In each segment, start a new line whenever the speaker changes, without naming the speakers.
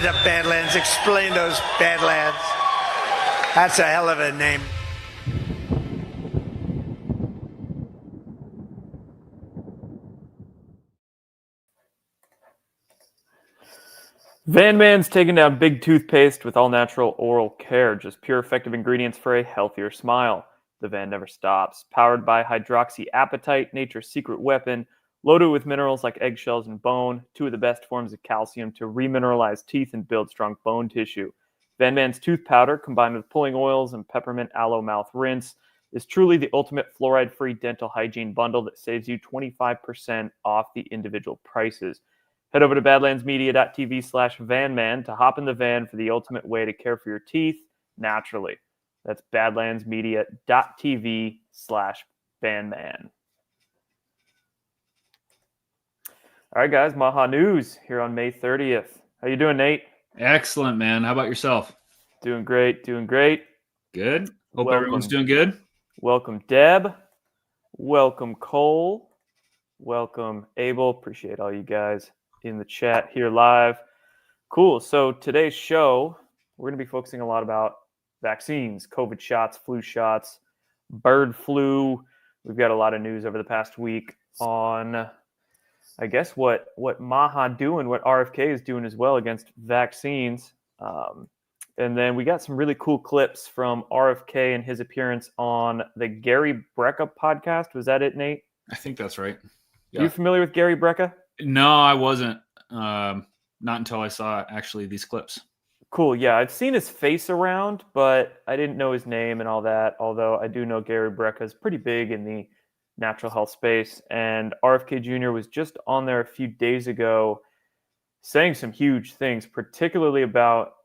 the Badlands. Explain those Badlands. That's a hell of a name.
Van Man's taking down big toothpaste with all-natural oral care. Just pure effective ingredients for a healthier smile. The Van never stops. Powered by hydroxyapatite, nature's secret weapon. Loaded with minerals like eggshells and bone. Two of the best forms of calcium to remineralize teeth and build strong bone tissue. Van Man's tooth powder, combined with pulling oils and peppermint aloe mouth rinse, is truly the ultimate fluoride-free dental hygiene bundle that saves you 25% off the individual prices. Head over to badlandsmedia.tv/vanman to hop in the van for the ultimate way to care for your teeth naturally. That's badlandsmedia.tv/vanman. All right, guys, MAHA News here on May 30th. How you doing, Nate?
Excellent, man. How about yourself?
Doing great, doing great.
Good. Hope
Welcome.
Everyone's doing good.
Welcome, Deb. Welcome, Cole. Welcome, Abel. Appreciate all you guys in the chat here live. Cool. So today's show, we're going to be focusing a lot about vaccines, COVID shots, flu shots, bird flu. We've got a lot of news over the past week on, I guess, what MAHA doing, what RFK is doing as well against vaccines. And then we got some really cool clips from RFK and his appearance on the Gary Brecka podcast. Was that it, Nate?
I think that's right.
Yeah. Are you familiar with Gary Brecka?
No, I wasn't. Not until I saw actually these clips.
Cool. Yeah, I've seen his face around, but I didn't know his name and all that. Although I do know Gary Brecka is pretty big in the natural health space. And RFK Jr. was just on there a few days ago saying some huge things, particularly about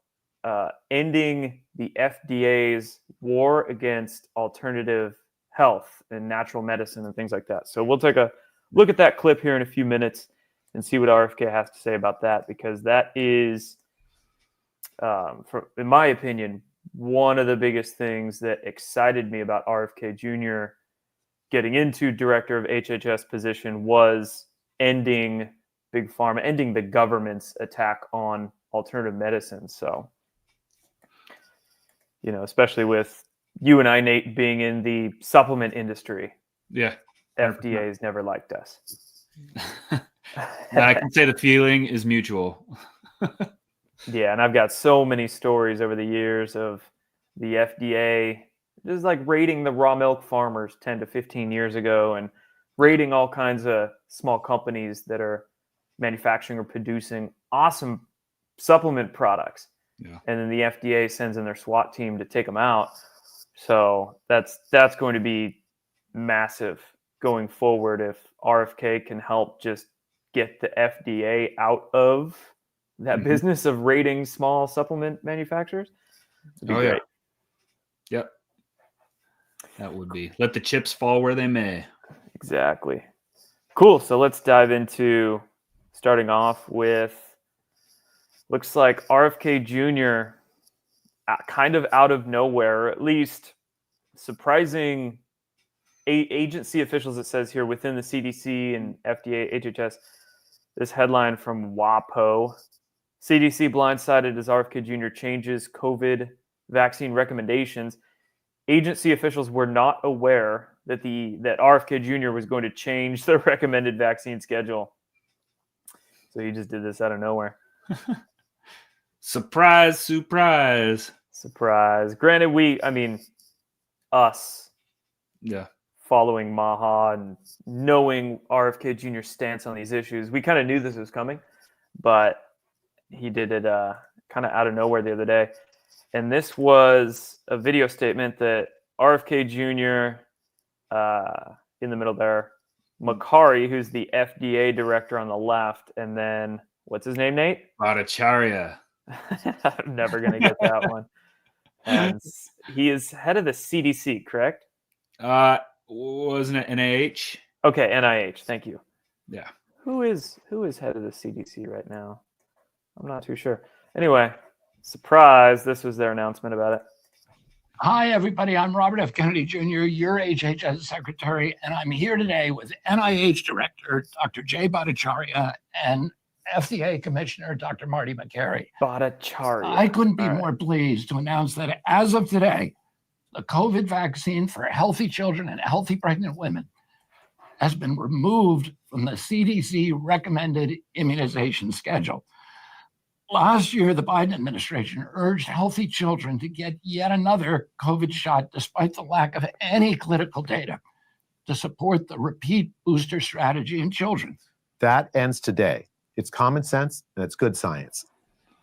ending the FDA's war against alternative health and natural medicine and things like that. So we'll take a look at that clip here in a few minutes and see what RFK has to say about that, because that is, in my opinion, one of the biggest things that excited me about RFK Jr. getting into director of HHS position was ending Big Pharma, ending the government's attack on alternative medicine. So, you know, especially with you and I, Nate, being in the supplement industry.
Yeah.
FDA has never liked us.
I can say the feeling is mutual.
Yeah, and I've got so many stories over the years of the FDA just like raiding the raw milk farmers 10 to 15 years ago and raiding all kinds of small companies that are manufacturing or producing awesome supplement products.
Yeah.
And then the FDA sends in their SWAT team to take them out. So that's going to be massive going forward if RFK can help just get the FDA out of that business of raiding small supplement manufacturers. It'd be great.
Yeah. Yep. That would be. Let the chips fall where they may.
Exactly. Cool. So let's dive into starting off with, looks like RFK Jr. kind of out of nowhere, or at least surprising agency officials, it says here, within the CDC and FDA, HHS. This headline from WAPO. CDC blindsided as RFK Jr. changes COVID vaccine recommendations. Agency officials were not aware that RFK Jr. was going to change the recommended vaccine schedule. So he just did this out of nowhere.
Surprise, surprise.
Surprise. Granted, us.
Yeah.
Following MAHA and knowing RFK Jr.'s stance on these issues, we kind of knew this was coming, but he did it kind of out of nowhere the other day. And this was a video statement that RFK Jr., in the middle there, Makari, who's the FDA director on the left, and then, what's his name, Nate?
Bhattacharya.
I'm never going to get that one. And he is head of the CDC, correct?
Wasn't it NIH?
Okay, NIH. Thank you.
Yeah.
Who is head of the CDC right now? I'm not too sure. Anyway, surprise! This was their announcement about it.
Hi, everybody. I'm Robert F. Kennedy Jr., your HHS secretary, and I'm here today with NIH Director Dr. Jay Bhattacharya and FDA Commissioner Dr. Marty McCary.
Bhattacharya.
I couldn't be
All right.
more pleased to announce that as of today, the COVID vaccine for healthy children and healthy pregnant women has been removed from the CDC recommended immunization schedule. Last year, the Biden administration urged healthy children to get yet another COVID shot despite the lack of any clinical data to support the repeat booster strategy in children.
That ends today. It's common sense and it's good science.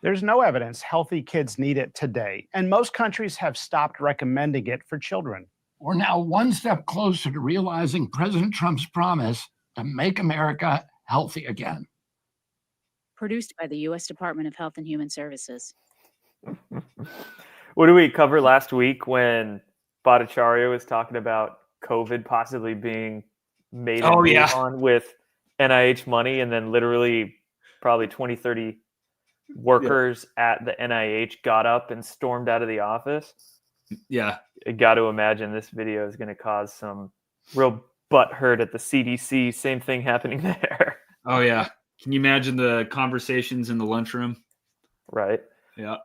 There's no evidence healthy kids need it today, and most countries have stopped recommending it for children.
We're now one step closer to realizing President Trump's promise to make America healthy again.
Produced by the U.S. Department of Health and Human Services.
What did we cover last week when Bhattacharya was talking about COVID possibly being made on with NIH money, and then literally probably 20, 30 workers at the NIH got up and stormed out of the office?
Yeah.
I got to imagine this video is going to cause some real butt hurt at the CDC. Same thing happening there.
Oh, yeah. Can you imagine the conversations in the lunchroom?
Right.
Yeah.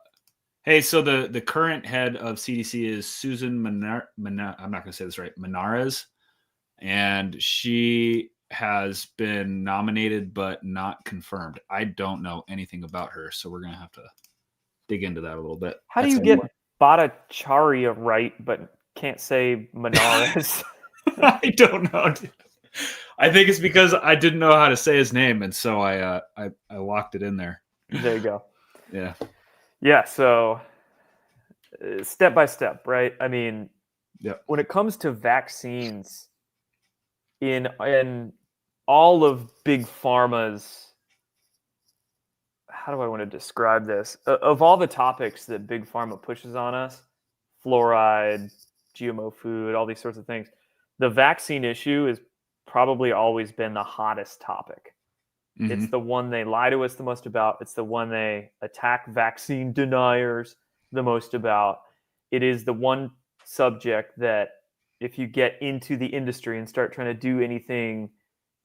Hey, so the current head of CDC is Susan I'm not going to say this right, Menares, and she has been nominated but not confirmed. I don't know anything about her, so we're going to have to dig into that a little bit.
How do you get Bhattacharya right but can't say Menares?
I don't know, dude. I think it's because I didn't know how to say his name, and so I locked it in there.
There you go.
Yeah.
Yeah, so step by step, right? I mean, when it comes to vaccines, in all of big pharma's, how do I want to describe this? Of all the topics that big pharma pushes on us, fluoride, GMO food, all these sorts of things, the vaccine issue has probably always been the hottest topic. Mm-hmm. It's the one they lie to us the most about. It's the one they attack vaccine deniers the most about. It is the one subject that if you get into the industry and start trying to do anything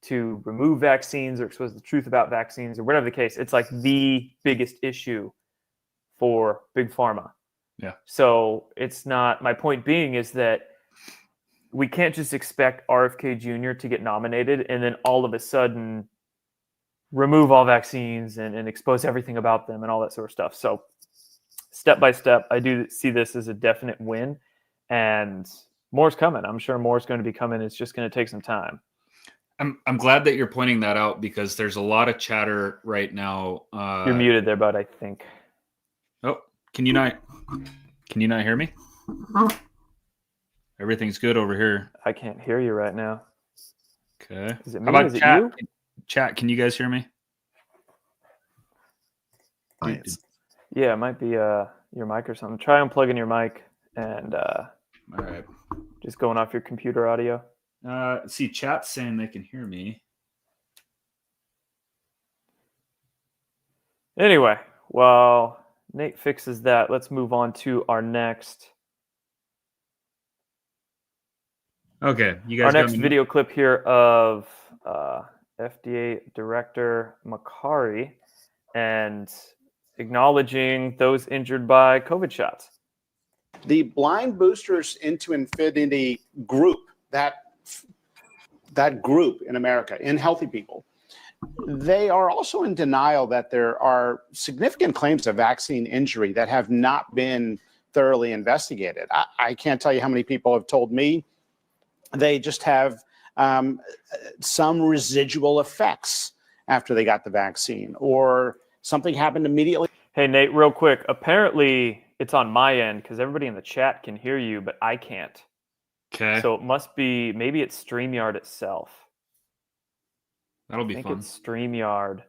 to remove vaccines or expose the truth about vaccines or whatever the case, it's like the biggest issue for big pharma.
Yeah.
So it's not, my point being is that we can't just expect RFK Jr. to get nominated and then all of a sudden remove all vaccines and expose everything about them and all that sort of stuff. So step by step, I do see this as a definite win, and more's coming. I'm sure more's going to be coming. It's just going to take some time.
I'm glad that you're pointing that out because there's a lot of chatter right now.
You're muted there, bud, I think.
Oh, can you not hear me? Everything's good over here.
I can't hear you right now.
Okay.
Is it me?
How about
Is it
chat?
you?
Chat, can you guys hear me?
Science.
Yeah, it might be your mic or something. Try unplugging your mic and
All right.
just going off your computer audio.
See, chat's saying they can hear me.
Anyway, while Nate fixes that, let's move on to our next
You guys.
Our next video clip here of FDA Director McCary and acknowledging those injured by COVID shots.
The blind boosters into infinity group, that group in America, in healthy people, they are also in denial that there are significant claims of vaccine injury that have not been thoroughly investigated. I can't tell you how many people have told me they just have some residual effects after they got the vaccine, or something happened immediately.
Hey, Nate, real quick. Apparently, it's on my end because everybody in the chat can hear you, but I can't.
Okay.
So it must be, maybe it's StreamYard itself.
That'll be
I think
fun.
it's StreamYard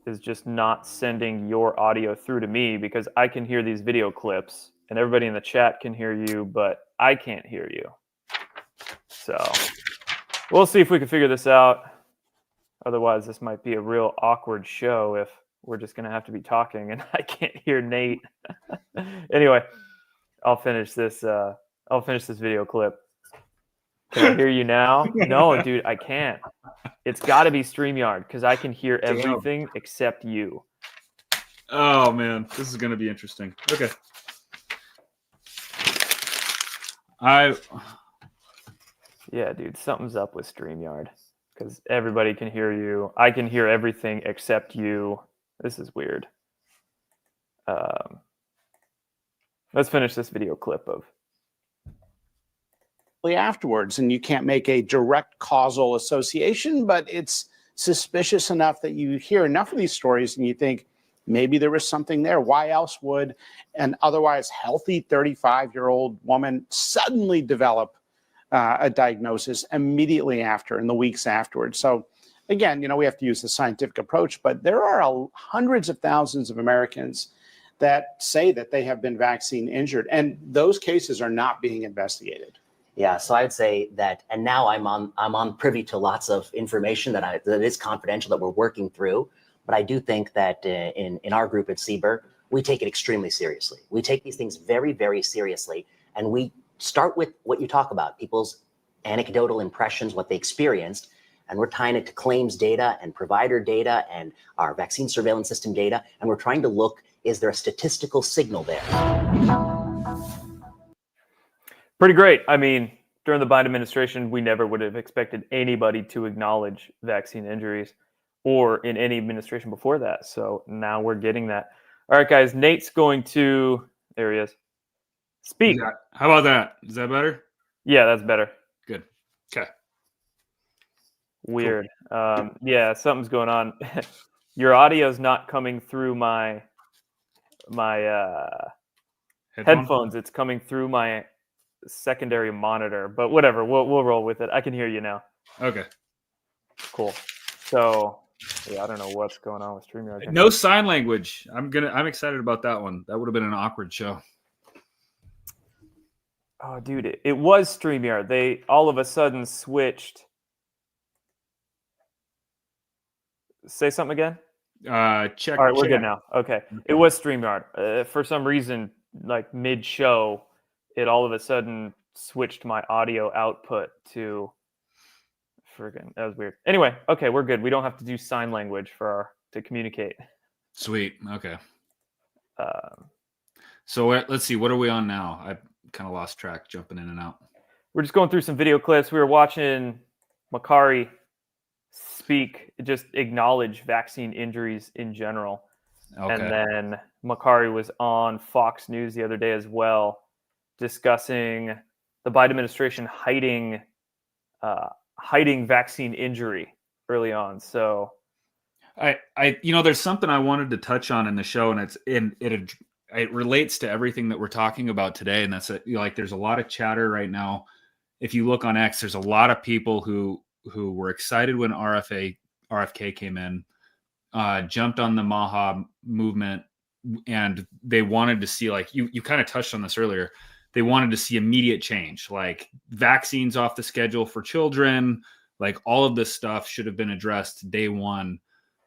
is just not sending your audio through to me because I can hear these video clips and everybody in the chat can hear you, but I can't hear you. So we'll see if we can figure this out. Otherwise, this might be a real awkward show if we're just going to have to be talking and I can't hear Nate. Anyway, I'll finish this video clip. Can I hear you now? No, dude, I can't. It's got to be StreamYard because I can hear everything except you.
Oh man, this is gonna be interesting. Okay.
Yeah, dude, something's up with StreamYard because everybody can hear you. I can hear everything except you. This is weird. Let's finish this video clip of.
Afterwards, and you can't make a direct causal association, but it's suspicious enough that you hear enough of these stories and you think maybe there was something there. Why else would an otherwise healthy 35-year-old woman suddenly develop a diagnosis immediately after, in the weeks afterwards? So again, we have to use the scientific approach, but there are hundreds of thousands of Americans that say that they have been vaccine injured, and those cases are not being investigated.
Yeah, so I'd say that, and now I'm on privy to lots of information that is confidential that we're working through. But I do think that in our group at CBER, we take it extremely seriously. We take these things very, very seriously, and we start with what you talk about, people's anecdotal impressions, what they experienced, and we're tying it to claims data and provider data and our vaccine surveillance system data, and we're trying to look, is there a statistical signal there?
Pretty great. I mean, during the Biden administration, we never would have expected anybody to acknowledge vaccine injuries, or in any administration before that. So now we're getting that. All right, guys, Nate's going to, there he is, speak.
How about that? Is that better?
Yeah, that's better.
Good. Okay.
Weird. Cool. Yeah, something's going on. Your audio's not coming through my headphones. It's coming through my secondary monitor, but whatever, we'll roll with it. I can hear you now.
Okay.
Cool. So yeah, I don't know what's going on with StreamYard.
No sign language. I'm excited about that one. That would have been an awkward show.
Oh, dude, it was StreamYard. They all of a sudden switched. Say something again.
Check.
All right, we're good now. Okay. It was StreamYard. For some reason, like mid-show, it all of a sudden switched my audio output to. Friggin', that was weird. Anyway, okay, we're good. We don't have to do sign language to communicate.
Sweet. Okay. So let's see. What are we on now? I kind of lost track, jumping in and out.
We're just going through some video clips. We were watching Makari speak, just acknowledge vaccine injuries in general. Okay. And then Makari was on Fox News the other day as well, discussing the Biden administration hiding vaccine injury early on. So
I there's something I wanted to touch on in the show, and it relates to everything that we're talking about today. And that's there's a lot of chatter right now. If you look on X, there's a lot of people who were excited when RFK came in, jumped on the MAHA movement, and they wanted to see, like you kind of touched on this earlier, they wanted to see immediate change, like vaccines off the schedule for children, like all of this stuff should have been addressed day one.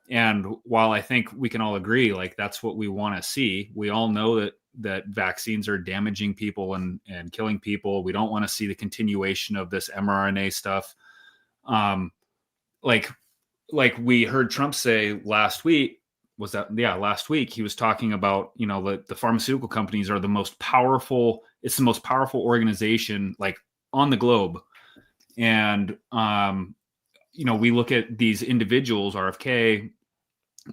And while I think we can all agree, like that's what we want to see, we all know that vaccines are damaging people and killing people. We don't want to see the continuation of this mRNA stuff. Like we heard Trump say last week, last week he was talking about, the pharmaceutical companies are the most powerful. It's the most powerful organization like on the globe. And, we look at these individuals, RFK,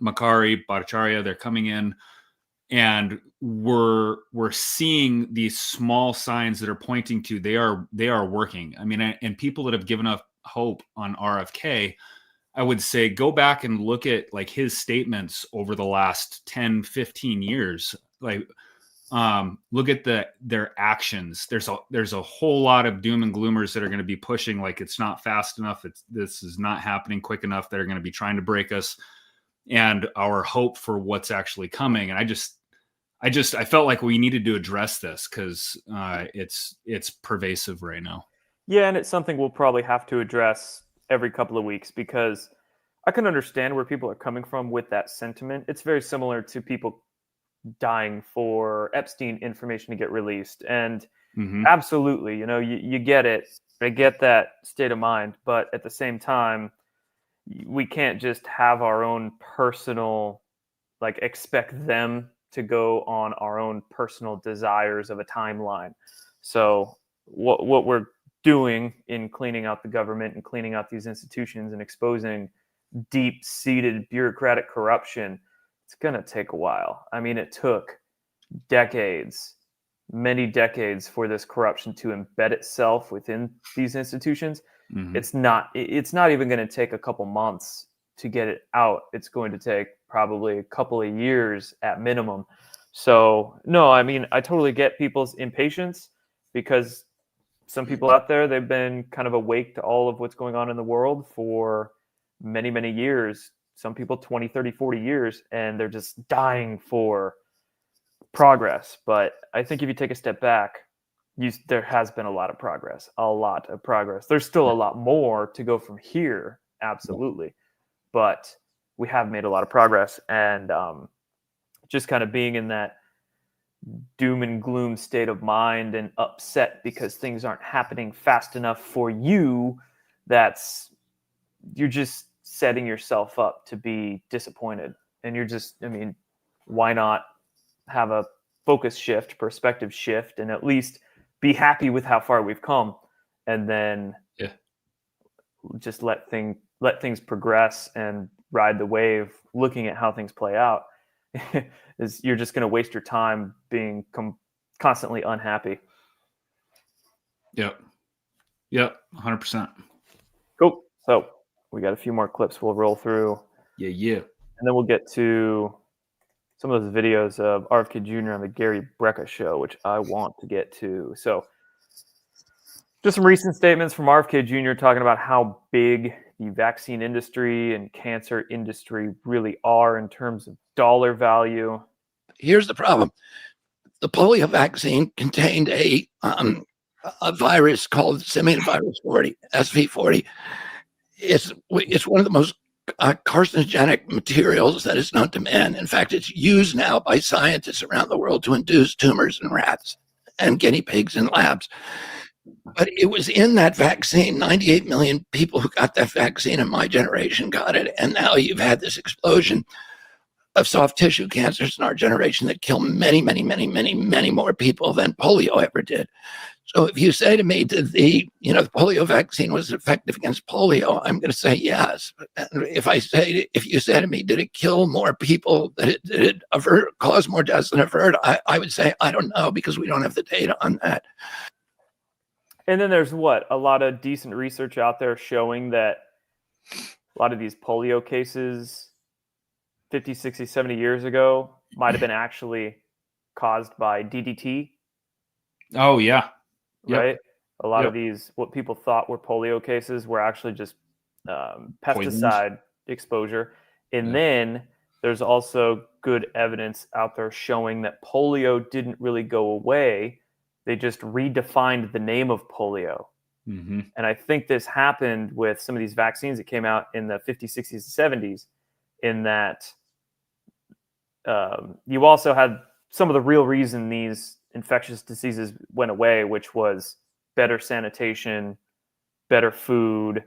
Makari, Bhattacharya, they're coming in, and we're seeing these small signs that are pointing to they are working. I mean, and people that have given up hope on RFK, I would say go back and look at like his statements over the last 10, 15 years. Like, look at their actions. There's a whole lot of doom and gloomers that are going to be pushing like it's not fast enough. This is not happening quick enough. That are going to be trying to break us and our hope for what's actually coming. And I felt like we needed to address this because it's pervasive right now.
Yeah, and it's something we'll probably have to address every couple of weeks because I can understand where people are coming from with that sentiment. It's very similar to people dying for Epstein information to get released. And absolutely, you get it. I get that state of mind, but at the same time, we can't just have our own personal, like expect them to go on our own personal desires of a timeline. So what we're doing in cleaning out the government and cleaning out these institutions and exposing deep-seated bureaucratic corruption, it's going to take a while. I mean, it took decades, many decades for this corruption to embed itself within these institutions.
Mhm.
It's not even going to take a couple months to get it out. It's going to take probably a couple of years at minimum. So no, I mean, I totally get people's impatience, because some people out there, they've been kind of awake to all of what's going on in the world for many, many years. Some people 20, 30, 40 years, and they're just dying for progress. But I think if you take a step back, there has been a lot of progress, a lot of progress. There's still a lot more to go from here, absolutely. But we have made a lot of progress, and just kind of being in that doom and gloom state of mind and upset because things aren't happening fast enough for you, you're just setting yourself up to be disappointed. And I mean, why not have a focus shift, perspective shift, and at least be happy with how far we've come, and then just let things progress and ride the wave, looking at how things play out. You're just going to waste your time being constantly unhappy.
Yep, 100%.
Cool. So we got a few more clips we'll roll through.
Yeah.
And then we'll get to some of those videos of RFK Jr. on the Gary Brecka show, which I want to get to. So just some recent statements from RFK Jr. talking about how big the vaccine industry and cancer industry really are in terms of dollar value.
Here's the problem. The polio vaccine contained a virus called simian virus 40, SV40. It's one of the most carcinogenic materials that is known to man. In fact, it's used now by scientists around the world to induce tumors in rats and guinea pigs in labs. But it was in that vaccine. 98 million people who got that vaccine in my generation got it. And now you've had this explosion of soft tissue cancers in our generation that kill many, many, many, many, many more people than polio ever did. So if you say to me that the polio vaccine was effective against polio, I'm going to say yes. And if you say to me, did it kill more people? Did it cause more deaths than avert? I would say I don't know, because we don't have the data on that.
And then there's a lot of decent research out there showing that a lot of these polio cases 50, 60, 70 years ago might have been actually caused by DDT.
Oh, yeah.
Right? A lot of these, what people thought were polio cases, were actually just pesticide exposure. And then there's also good evidence out there showing that polio didn't really go away. They just redefined the name of polio.
Mm-hmm.
And I think this happened with some of these vaccines that came out in the 50s, 60s, and 70s, in that you also had some of the real reason these infectious diseases went away, which was better sanitation, better food.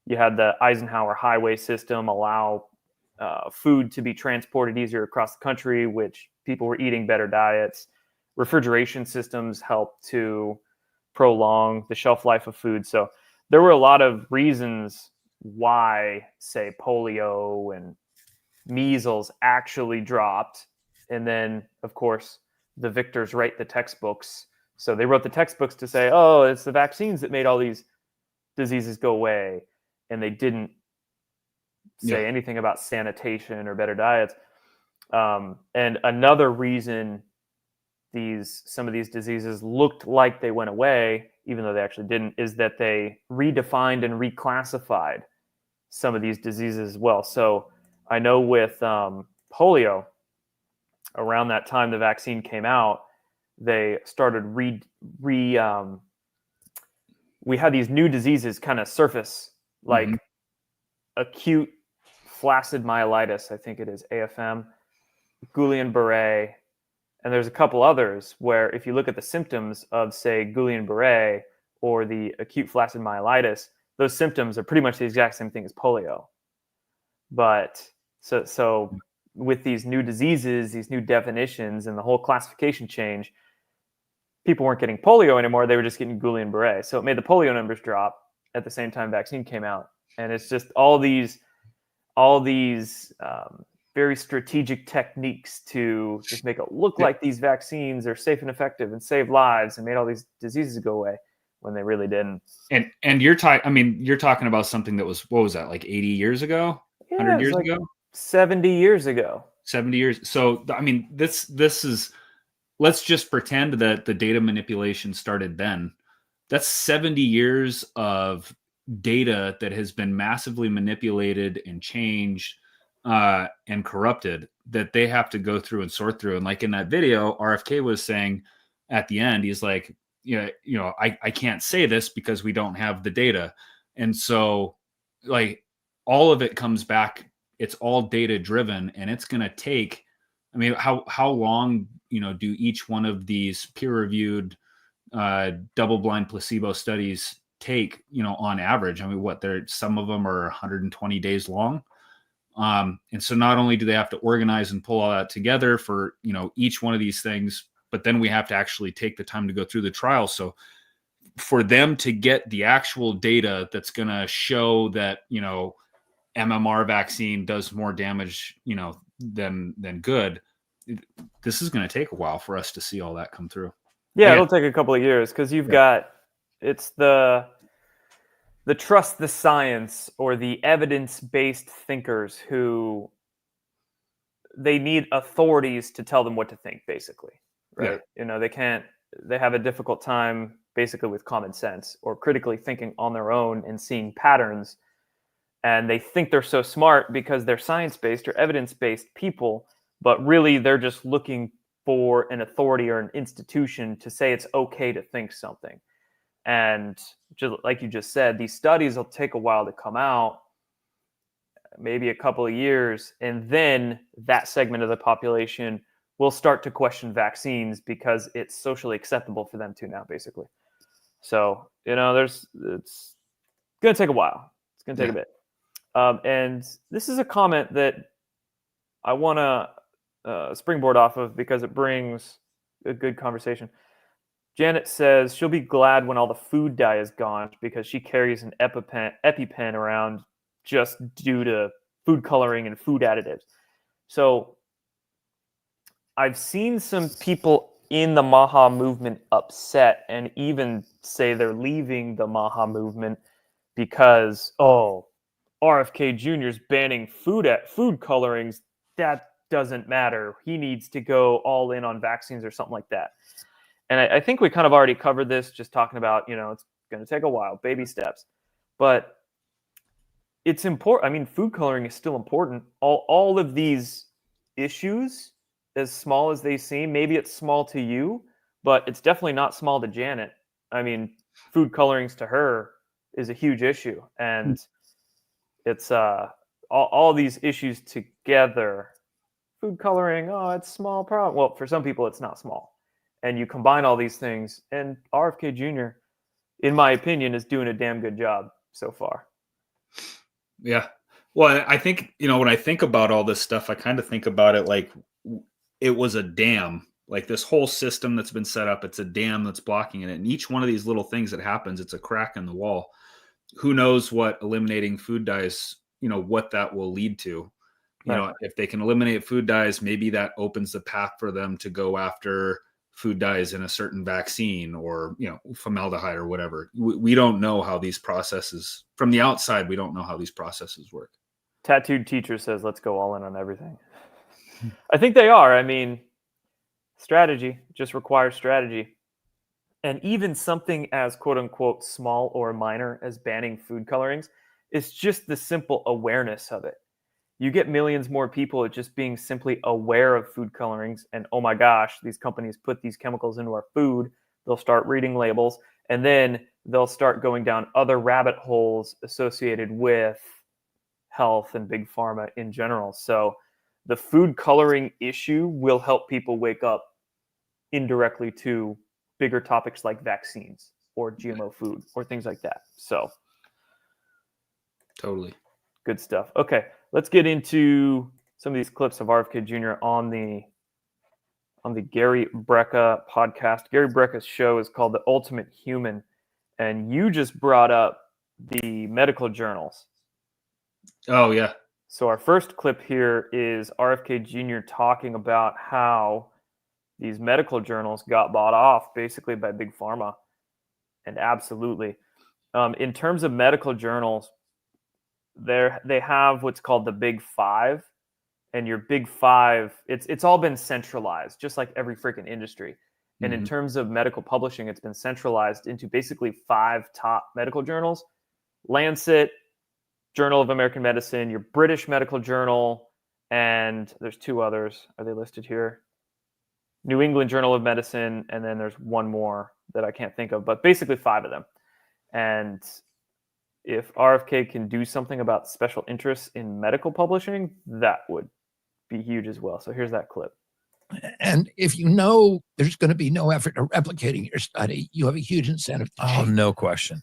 You had the Eisenhower highway system allow food to be transported easier across the country, which people were eating better diets. Refrigeration systems helped to prolong the shelf life of food. So there were a lot of reasons why, say, polio and measles actually dropped. And then, of course, the victors write the textbooks. So they wrote the textbooks to say, oh, it's the vaccines that made all these diseases go away. And they didn't say anything about sanitation or better diets. And another reason some of these diseases looked like they went away, even though they actually didn't, is that they redefined and reclassified some of these diseases as well. So I know with polio, around that time the vaccine came out, they started we had these new diseases kind of surface, like acute flaccid myelitis, I think it is, AFM, Guillain-Barré, and there's a couple others where if you look at the symptoms of, say, Guillain-Barré or the acute flaccid myelitis, those symptoms are pretty much the exact same thing as polio. But so with these new diseases, these new definitions, and the whole classification change, people weren't getting polio anymore. They were just getting Guillain-Barré. So it made the polio numbers drop at the same time vaccine came out. And it's just all these very strategic techniques to just make it look like these vaccines are safe and effective and save lives and made all these diseases go away when they really didn't.
And you're talking about something that was, what was that, like 80 years ago? 100 years ago?
70 years ago.
70 years. So, I mean, this is, let's just pretend that the data manipulation started then. That's 70 years of data that has been massively manipulated and changed and corrupted that they have to go through and sort through. And like in that video, RFK was saying at the end, he's like, I can't say this because we don't have the data. And so like all of it comes back, it's all data driven, and it's going to take, I mean, how long, do each one of these peer reviewed double-blind placebo studies take, on average? I mean, some of them are 120 days long. And so not only do they have to organize and pull all that together for, each one of these things, but then we have to actually take the time to go through the trial. So for them to get the actual data that's going to show that, MMR vaccine does more damage, than good, this is going to take a while for us to see all that come through.
Yeah, it'll take a couple of years because you've got, it's the trust the science or the evidence-based thinkers who they need authorities to tell them what to think, basically, right? Yeah. They have a difficult time basically with common sense or critically thinking on their own and seeing patterns. And they think they're so smart because they're science-based or evidence-based people, but really they're just looking for an authority or an institution to say it's okay to think something. And just like you just said, these studies will take a while to come out, maybe a couple of years, and then that segment of the population will start to question vaccines because it's socially acceptable for them to now, basically. So, it's going to take a while. It's going to take a bit. And this is a comment that I want to springboard off of because it brings a good conversation. Janet says she'll be glad when all the food dye is gone because she carries an EpiPen around just due to food coloring and food additives. So I've seen some people in the MAHA movement upset and even say they're leaving the MAHA movement because, RFK Jr. is banning food colorings. That doesn't matter. He needs to go all in on vaccines or something like that. And I think we kind of already covered this, just talking about, it's going to take a while, baby steps. But it's important. I mean, food coloring is still important. All of these issues, as small as they seem, maybe it's small to you, but it's definitely not small to Janet. I mean, food colorings to her is a huge issue. And it's all these issues together. Food coloring, it's a small problem. Well, for some people, it's not small. And you combine all these things, and RFK Jr., in my opinion, is doing a damn good job so far.
Yeah. Well, I think, when I think about all this stuff, I kind of think about it like it was a dam. Like this whole system that's been set up, it's a dam that's blocking it. And each one of these little things that happens, it's a crack in the wall. Who knows what eliminating food dyes, what that will lead to. If they can eliminate food dyes, maybe that opens the path for them to go after food dyes in a certain vaccine or, formaldehyde or whatever. We don't know how these processes, from the outside, we don't know how these processes work.
Tattooed Teacher says, let's go all in on everything. I think they are. I mean, strategy just requires strategy. And even something as quote unquote small or minor as banning food colorings is just the simple awareness of it. You get millions more people at just being simply aware of food colorings and, oh my gosh, these companies put these chemicals into our food. They'll start reading labels and then they'll start going down other rabbit holes associated with health and big pharma in general. So the food coloring issue will help people wake up indirectly to bigger topics like vaccines or GMO food or things like that. So
Totally.
good stuff. Okay, let's get into some of these clips of RFK Jr. on the Gary Brecka podcast. Gary Brecka's show is called The Ultimate Human, and you just brought up the medical journals.
Oh yeah.
So our first clip here is RFK Jr. talking about how these medical journals got bought off basically by Big Pharma. And absolutely. In terms of medical journals, they have what's called the Big Five. And your Big Five, it's all been centralized, just like every freaking industry. And in terms of medical publishing, it's been centralized into basically 5 top medical journals: Lancet, Journal of American Medicine, your British Medical Journal, and there's 2 others. Are they listed here? New England Journal of Medicine, and then there's one more that I can't think of, but basically 5 of them. And if RFK can do something about special interests in medical publishing, that would be huge as well. So here's that clip.
And if you know there's going to be no effort at replicating your study, you have a huge incentive to change.
No question.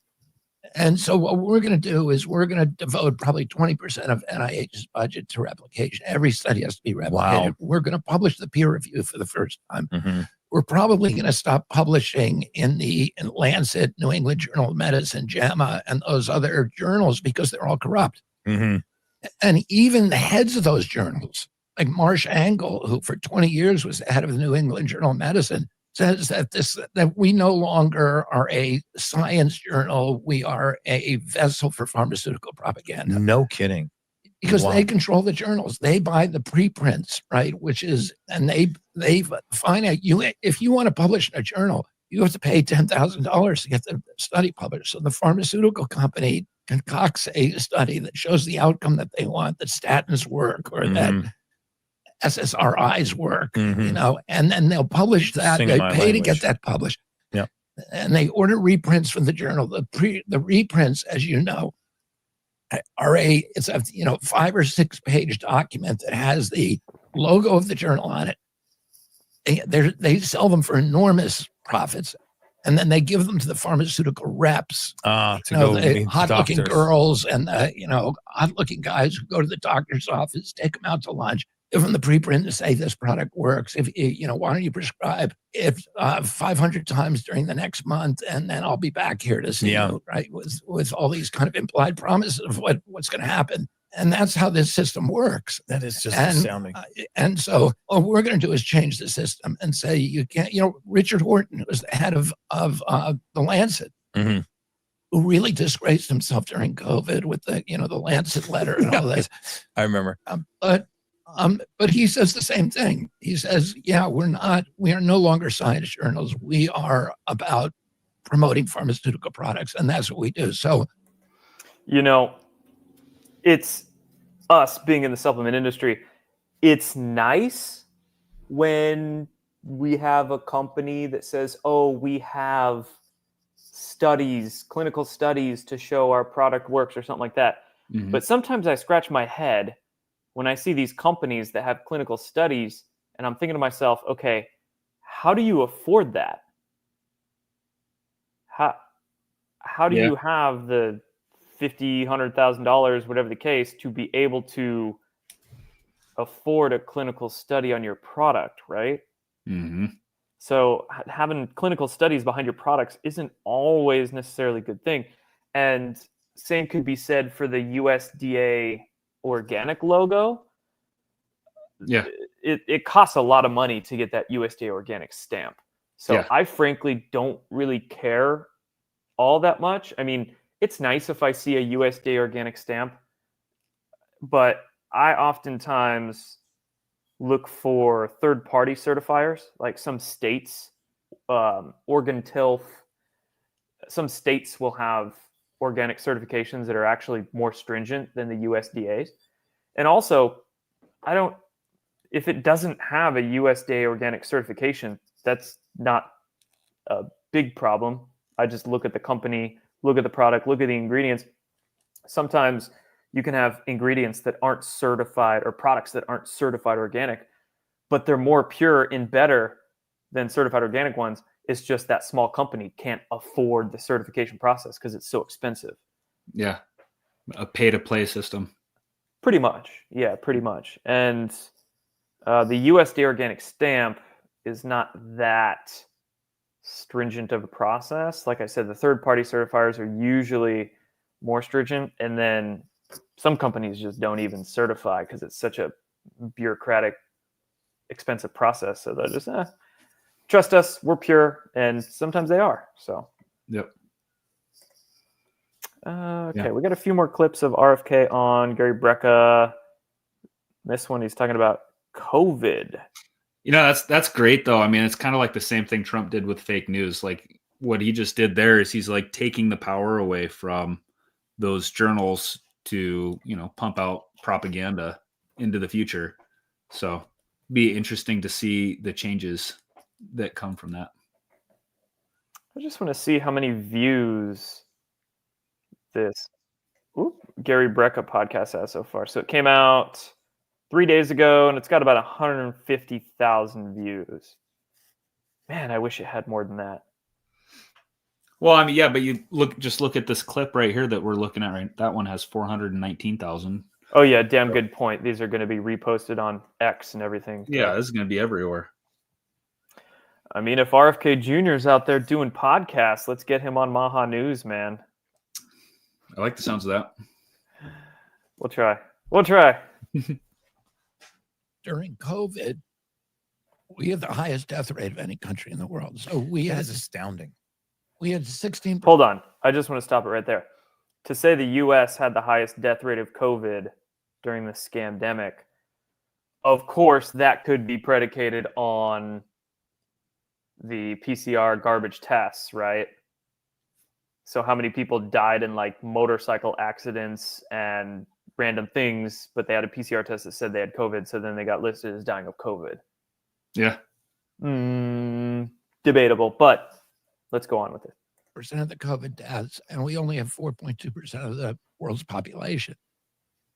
And so what we're going to do is we're going to devote probably 20% of NIH's budget to replication. Every study has to be replicated.
Wow.
We're going to publish the peer review for the first time.
Mm-hmm.
We're probably going to stop publishing in Lancet, New England Journal of Medicine, JAMA, and those other journals because they're all corrupt.
Mm-hmm.
And even the heads of those journals, like Marsh Angle, who for 20 years was the head of the New England Journal of Medicine, says that we no longer are a science journal. We are a vessel for pharmaceutical propaganda.
No kidding.
Because
Wow.
they control the journals. They buy the preprints, right? Which is, and they find out if you want to publish in a journal, you have to pay $10,000 to get the study published. So the pharmaceutical company concocts a study that shows the outcome that they want, that statins work or that SSRIs work, and then they'll publish that.
Sing
They
my
pay to get
language.
that published.
Yeah.
And they order reprints from the journal. The reprints, as you know, are it's a 5 or 6 page document that has the logo of the journal on it. They sell them for enormous profits, and then they give them to the pharmaceutical reps.
To go
The
meet the
hot-looking
doctors.
girls and hot-looking guys who go to the doctor's office, take them out to lunch, give them the preprint to say this product works. If why don't you prescribe it 500 times during the next month, and then I'll be back here to see you, right? With all these kind of implied promises of what's going to happen. And that's how this system works.
That is just astounding.
And so what we're going to do is change the system and say you can't. Richard Horton, who was the head of the Lancet,
Mm-hmm.
who really disgraced himself during COVID with the Lancet letter and all this.
I remember.
But he says the same thing. He says, we are no longer science journals. We are about promoting pharmaceutical products, and that's what we do. So,
it's us being in the supplement industry. It's nice when we have a company that says, oh, we have clinical studies to show our product works or something like that.
Mm-hmm.
But sometimes I scratch my head when I see these companies that have clinical studies, and I'm thinking to myself, okay, how do you afford that? How do you have the $50,000, $100,000, whatever the case, to be able to afford a clinical study on your product, right?
Mm-hmm.
So having clinical studies behind your products isn't always necessarily a good thing. And same could be said for the USDA organic logo.
Yeah.
It costs a lot of money to get that USDA organic stamp. So
Yeah.
I frankly don't really care all that much. I mean, it's nice if I see a USDA organic stamp, but I oftentimes look for third-party certifiers, like some states, Oregon TILF. Some states will have organic certifications that are actually more stringent than the USDA's. And also, if it doesn't have a USDA organic certification, that's not a big problem. I just look at the company, look at the product, look at the ingredients. Sometimes you can have ingredients that aren't certified or products that aren't certified organic, but they're more pure and better than certified organic ones. It's just that small company can't afford the certification process because it's so expensive.
Yeah. A pay-to-play system.
Pretty much. Yeah, pretty much. And the USDA organic stamp is not that stringent of a process. Like I said, the third-party certifiers are usually more stringent, and then some companies just don't even certify because it's such a bureaucratic, expensive process. So they're just, trust us, we're pure, and sometimes they are. So,
Yep.
okay,
Yeah.
we got a few more clips of RFK on Gary Brecka. This one, he's talking about COVID.
You know, that's great though. I mean, it's kind of like the same thing Trump did with fake news. Like what he just did there is he's like taking the power away from those journals to, pump out propaganda into the future. So be interesting to see the changes that come from that.
I just want to see how many views this Gary Brecka podcast has so far. So it came out 3 days ago, and it's got about 150,000 views. Man, I wish it had more than that.
Well, I mean, yeah, but you look at this clip right here that we're looking at, right? That one has 419,000.
Oh yeah, damn good point. These are going to be reposted on X and everything.
Yeah, this is going to be everywhere.
I mean, if RFK Jr. is out there doing podcasts, let's get him on MAHA News, man.
I like the sounds of that.
We'll try. We'll try.
During COVID, we had the highest death rate of any country in the world. So we
That
had
is astounding.
we had 16.
Hold on. I just want to stop it right there. To say the U.S. had the highest death rate of COVID during the scamdemic, of course, that could be predicated on the PCR garbage tests, right? So how many people died in like motorcycle accidents and random things, but they had a PCR test that said they had COVID, so then they got listed as dying of COVID.
Yeah.
Debatable, but let's go on with it.
Percent of the COVID deaths, and we only have 4.2% of the world's population.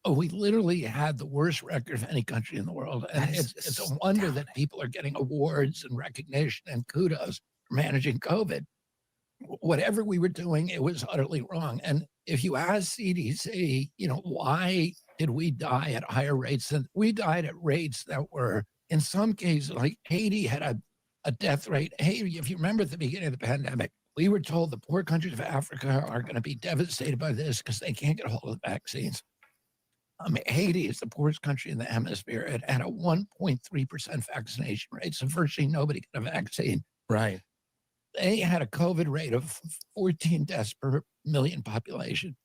Oh, we literally had the worst record of any country in the world. And it's a wonder that people are getting awards and recognition and kudos for managing COVID. Whatever we were doing, it was utterly wrong. And if you ask CDC, why did we die at higher rates than we died at rates that were, in some cases, like Haiti had a death rate. Haiti, if you remember at the beginning of the pandemic, we were told the poor countries of Africa are going to be devastated by this because they can't get a hold of the vaccines. Haiti is the poorest country in the hemisphere. It had a 1.3% vaccination rate, so virtually nobody got a vaccine.
Right.
They had a COVID rate of 14 deaths per million population.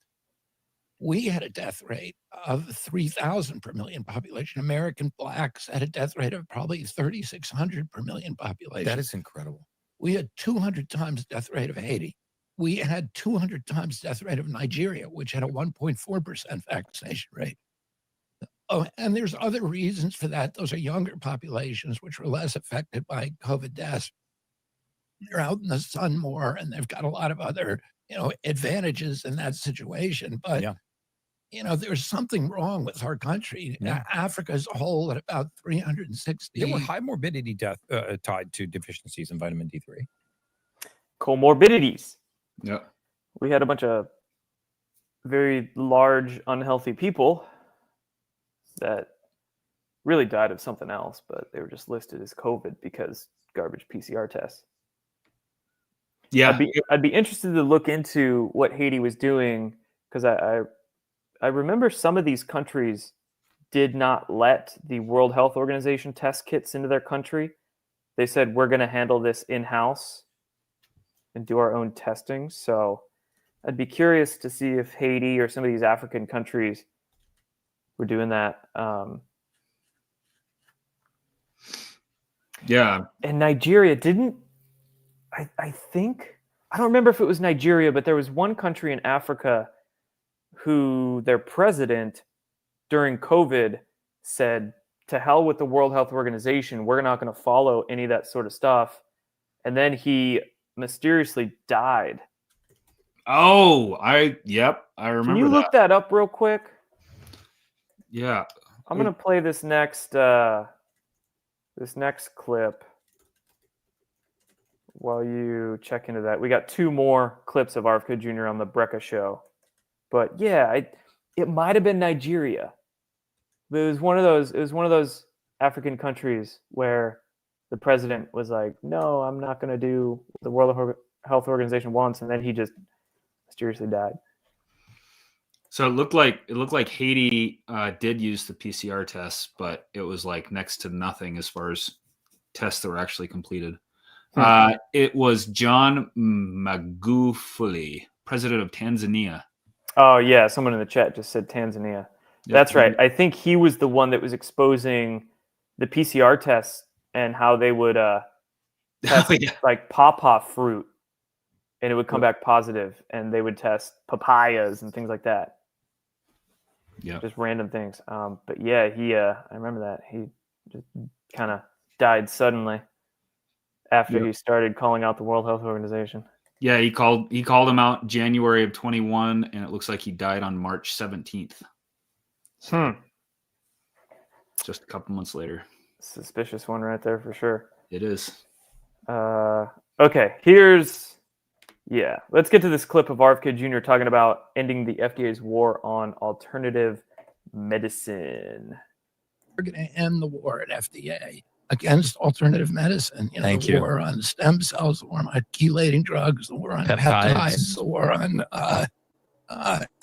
We had a death rate of 3,000 per million population. American blacks had a death rate of probably 3,600 per million population.
That is incredible.
We had 200 times death rate of Haiti. We had 200 times death rate of Nigeria, which had a 1.4% vaccination rate. Oh, and there's other reasons for that. Those are younger populations, which were less affected by COVID deaths. They're out in the sun more, and they've got a lot of other, advantages in that situation. But, there's something wrong with our country.
Yeah.
Africa as a whole at about 360.
There were high morbidity death tied to deficiencies in vitamin D3.
Comorbidities.
Yeah.
We had a bunch of very large, unhealthy people that really died of something else, but they were just listed as COVID because garbage PCR tests.
Yeah.
I'd be interested to look into what Haiti was doing because I remember some of these countries did not let the World Health Organization test kits into their country. They said, we're going to handle this in-house and do our own testing. So I'd be curious to see if Haiti or some of these African countries were doing that.
Yeah.
And Nigeria didn't, I think, I don't remember if it was Nigeria, but there was one country in Africa who their president during COVID said, to hell with the World Health Organization, we're not going to follow any of that sort of stuff. And then he mysteriously died.
Oh, I remember.
Can you look that up real quick?
Yeah.
I'm going to play this next clip while you check into that, we got 2 more clips of RFK Jr. on the Brecca show. But yeah, it might have been Nigeria. But it was one of those African countries where the president was like, "No, I'm not going to do what the World Health Organization wants," and then he just mysteriously died.
So it looked like Haiti did use the PCR tests, but it was like next to nothing as far as tests that were actually completed. It was John Magufuli, president of Tanzania.
Oh yeah, someone in the chat just said Tanzania.
Yep.
That's right. I think he was the one that was exposing the PCR tests and how they would test like pawpaw fruit, and it would come back positive, and they would test papayas and things like that.
Yeah,
just random things. But yeah, I remember that he just kind of died suddenly after he started calling out the World Health Organization.
Yeah, he called him out January of 21, and it looks like he died on March 17th. Just a couple months later.
Suspicious one right there for sure.
It is.
Okay, let's get to this clip of RFK Jr. talking about ending the FDA's war on alternative medicine.
We're going to end the war at FDA against alternative medicine.
Thank
the
you.
war on stem cells, the war on chelating drugs, the war on peptides, the war on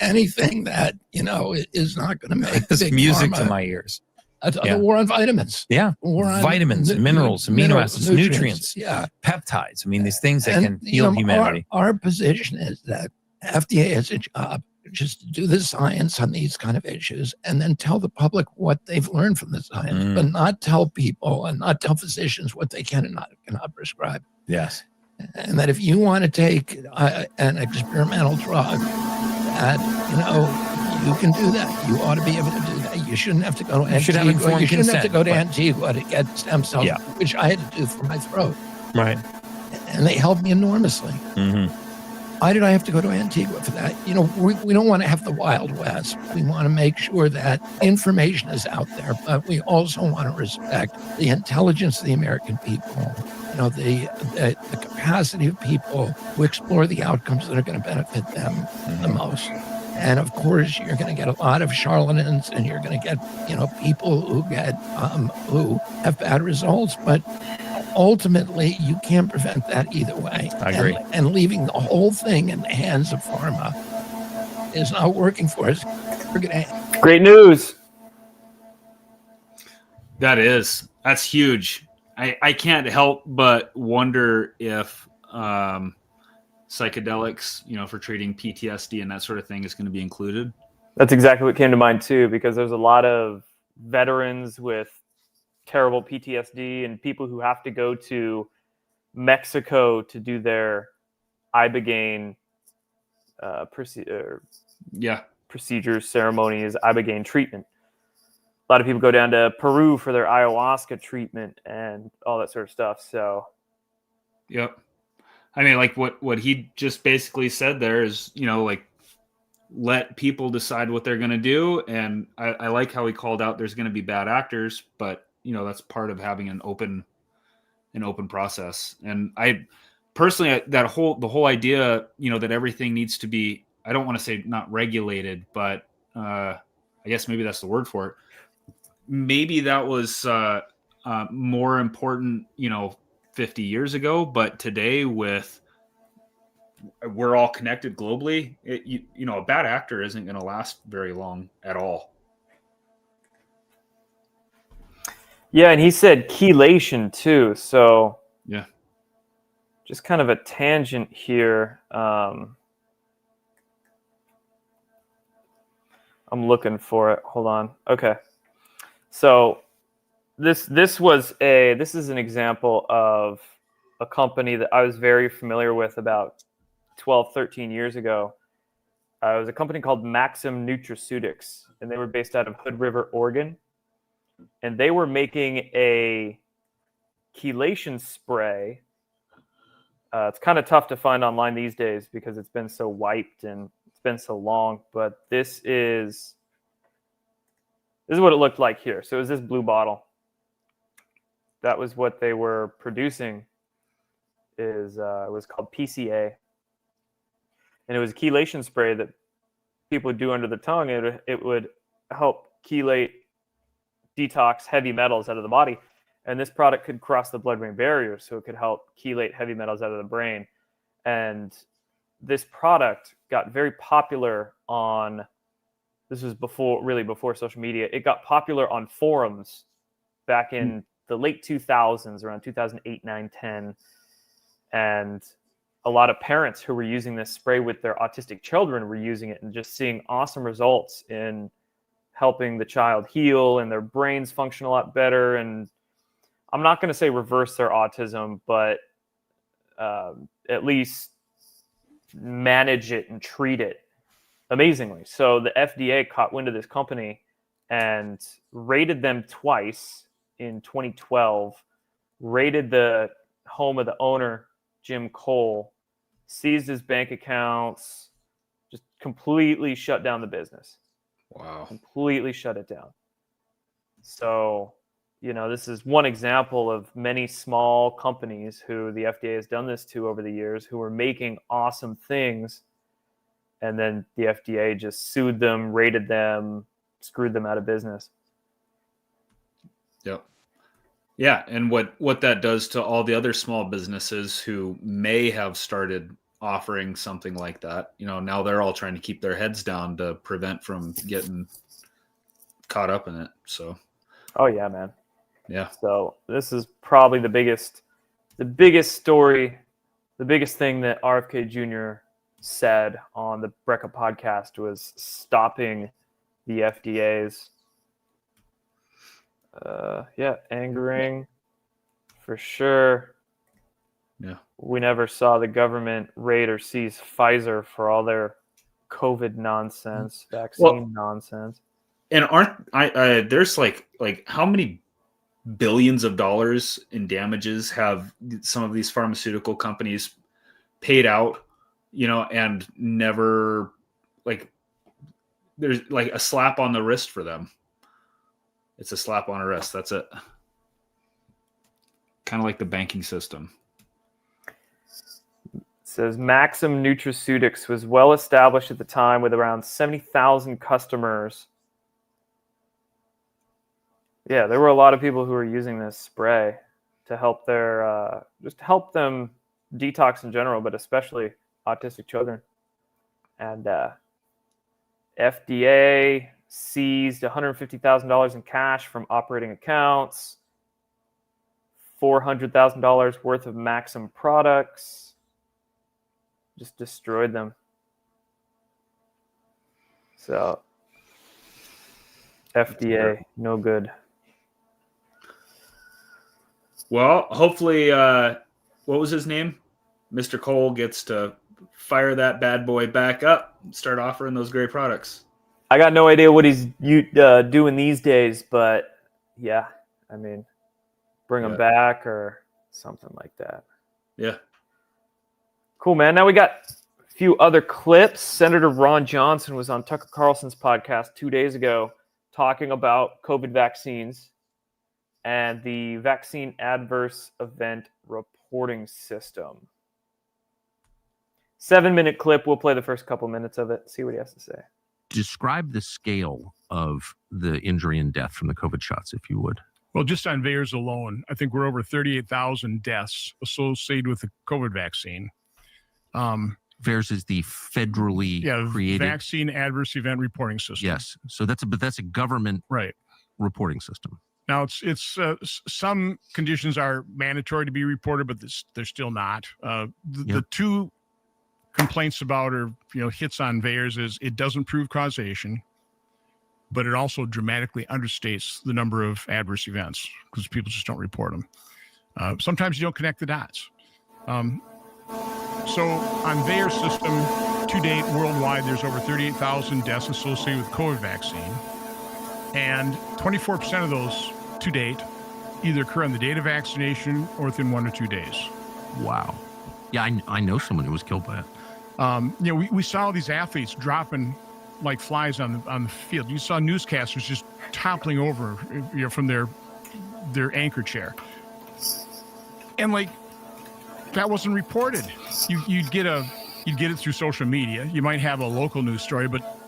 anything that is not going to make
This music
pharma.
to my ears.
The war on vitamins.
Yeah,
War on
vitamins, minerals, amino acids, nutrients.
Yeah,
peptides. I mean, these things that can heal humanity.
Our position is that FDA has a job just to do the science on these kind of issues and then tell the public what they've learned from the science, but not tell people and not tell physicians what they can and cannot prescribe.
Yes.
And that if you want to take an experimental drug, that, you can do that. You ought to be able to do that. You shouldn't have to go to Antigua. You shouldn't have to go to Antigua to get stem cells, which I had to do for my throat.
Right.
And they helped me enormously.
Mm-hmm.
Why did I have to go to Antigua for that? We don't want to have the Wild West. We want to make sure that information is out there, but we also want to respect the intelligence of the American people, the capacity of people to explore the outcomes that are going to benefit them the most. And of course, you're going to get a lot of charlatans, and you're going to get, people who have bad results, but ultimately, you can't prevent that either way.
I agree.
And leaving the whole thing in the hands of pharma is not working for us.
Great news.
That's huge. I can't help but wonder if psychedelics, for treating PTSD and that sort of thing is going to be included.
That's exactly what came to mind too, because there's a lot of veterans with terrible PTSD and people who have to go to Mexico to do their ibogaine procedures, ceremonies, ibogaine treatment. A lot of people go down to Peru for their ayahuasca treatment and all that sort of stuff. So,
yep. I mean, like what he just basically said there is, let people decide what they're going to do. And I like how he called out there's going to be bad actors, but that's part of having an open process. And I personally, the whole idea, that everything needs to be, I don't want to say not regulated, but I guess maybe that's the word for it. Maybe that was more important, 50 years ago, but today we're all connected globally. A bad actor isn't going to last very long at all.
Yeah, and he said chelation too. So
yeah,
just kind of a tangent here. I'm looking for it. Hold on. Okay. So this is an example of a company that I was very familiar with about 12, 13 years ago. It was a company called Maxim Nutraceutics, and they were based out of Hood River, Oregon. And they were making a chelation spray. It's kind of tough to find online these days because it's been so wiped and it's been so long. But this is what it looked like here. So it was this blue bottle. That was what they were producing. was called PCA, and it was a chelation spray that people would do under the tongue. It would help chelate, detox heavy metals out of the body, and this product could cross the blood-brain barrier, so it could help chelate heavy metals out of the brain. And this product got very popular on. This was before social media. It got popular on forums back in the late 2000s, around 2008, 9, 10. And a lot of parents who were using this spray with their autistic children were using it and just seeing awesome results in helping the child heal and their brains function a lot better. And I'm not going to say reverse their autism, but at least manage it and treat it amazingly. So the FDA caught wind of this company and raided them twice in 2012, raided the home of the owner, Jim Cole, seized his bank accounts, just completely shut down the business.
Wow.
Completely shut it down. So, this is one example of many small companies who the FDA has done this to over the years, who are making awesome things. And then the FDA just sued them, raided them, screwed them out of business.
Yep. Yeah. And what that does to all the other small businesses who may have started offering something like that, now they're all trying to keep their heads down to prevent from getting caught up in it. So.
Oh yeah, man.
Yeah.
So this is probably the biggest story, the biggest thing that RFK Jr. said on the Brecca podcast was stopping the FDA's angering for sure.
Yeah.
We never saw the government raid or seize Pfizer for all their COVID nonsense, vaccine nonsense.
And there's like how many billions of dollars in damages have some of these pharmaceutical companies paid out, and never, there's like a slap on the wrist for them. It's a slap on a wrist. That's it. Kind of like the banking system.
It says Maxim Nutraceutics was well established at the time with around 70,000 customers. Yeah, there were a lot of people who were using this spray to help just help them detox in general, but especially autistic children. And FDA seized $150,000 in cash from operating accounts, $400,000 worth of Maxim products, just destroyed them. So FDA, no good.
Well, hopefully, what was his name? Mr. Cole gets to fire that bad boy back up and start offering those great products.
I got no idea what he's doing these days, but yeah, I mean, bring him back or something like that.
Yeah.
Cool, man. Now we got a few other clips. Senator Ron Johnson was on Tucker Carlson's podcast 2 days ago talking about COVID vaccines and the vaccine adverse event reporting system. 7-minute clip. We'll play the first couple minutes of it, see what he has to say.
Describe the scale of the injury and death from the COVID shots, if you would.
Well, just on VAERS alone, I think we're over 38,000 deaths associated with the COVID vaccine.
VAERS is the federally created
vaccine adverse event reporting system.
Yes, so that's a government reporting system.
Now, it's some conditions are mandatory to be reported, but they're still not. The two complaints about or hits on VAERS is it doesn't prove causation, but it also dramatically understates the number of adverse events because people just don't report them. Sometimes you don't connect the dots. So on VAERS system, to date worldwide, there's over 38,000 deaths associated with COVID vaccine, and 24% of those to date either occur on the date of vaccination or within 1 or 2 days.
Wow. Yeah, I know someone who was killed by it.
We saw these athletes dropping like flies on the field. You saw newscasters just toppling over, from their anchor chair. And that wasn't reported. You'd get it through social media. You might have a local news story, but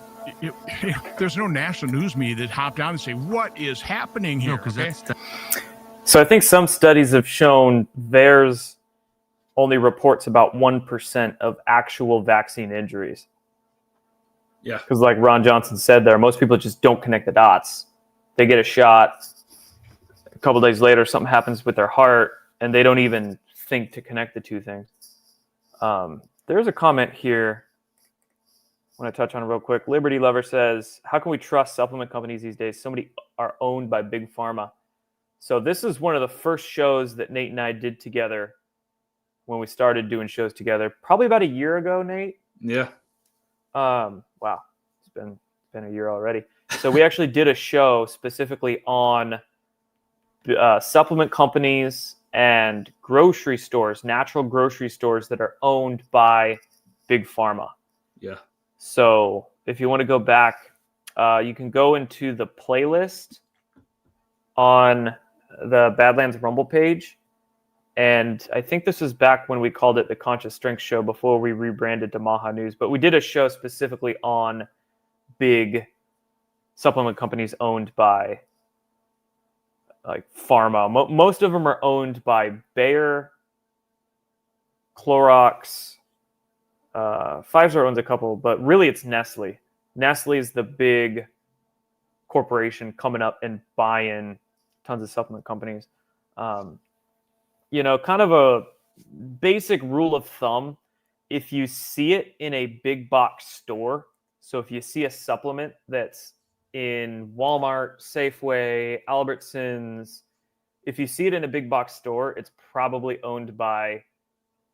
there's no national news media that hop down and say, what is happening here?
No, because
okay?
So I think some studies have shown theirs only reports about 1% of actual vaccine injuries.
Yeah.
Because like Ron Johnson said there, most people just don't connect the dots. They get a shot. A couple days later, something happens with their heart, and they don't even think to connect the two things. There's a comment here I want to touch on real quick. Liberty Lover says, how can we trust supplement companies these days? So many are owned by big pharma. So this is one of the first shows that Nate and I did together when we started doing shows together, probably about a year ago, Nate.
Yeah.
Wow, it's been a year already. So we actually did a show specifically on supplement companies and grocery stores, natural grocery stores that are owned by big pharma.
Yeah.
So if you want to go back, you can go into the playlist on the Badlands Rumble page. And I think this was back when we called it the Conscious Strength Show before we rebranded to MAHA News. But we did a show specifically on big supplement companies owned by like pharma. Most of them are owned by Bayer, Clorox. Pfizer owns a couple, but really it's Nestle. Nestle is the big corporation coming up and buying tons of supplement companies. You know, kind of a basic rule of thumb, if you see it in a big box store, so if you see a supplement that's in Walmart, Safeway, Albertsons, if you see it in a big box store, it's probably owned by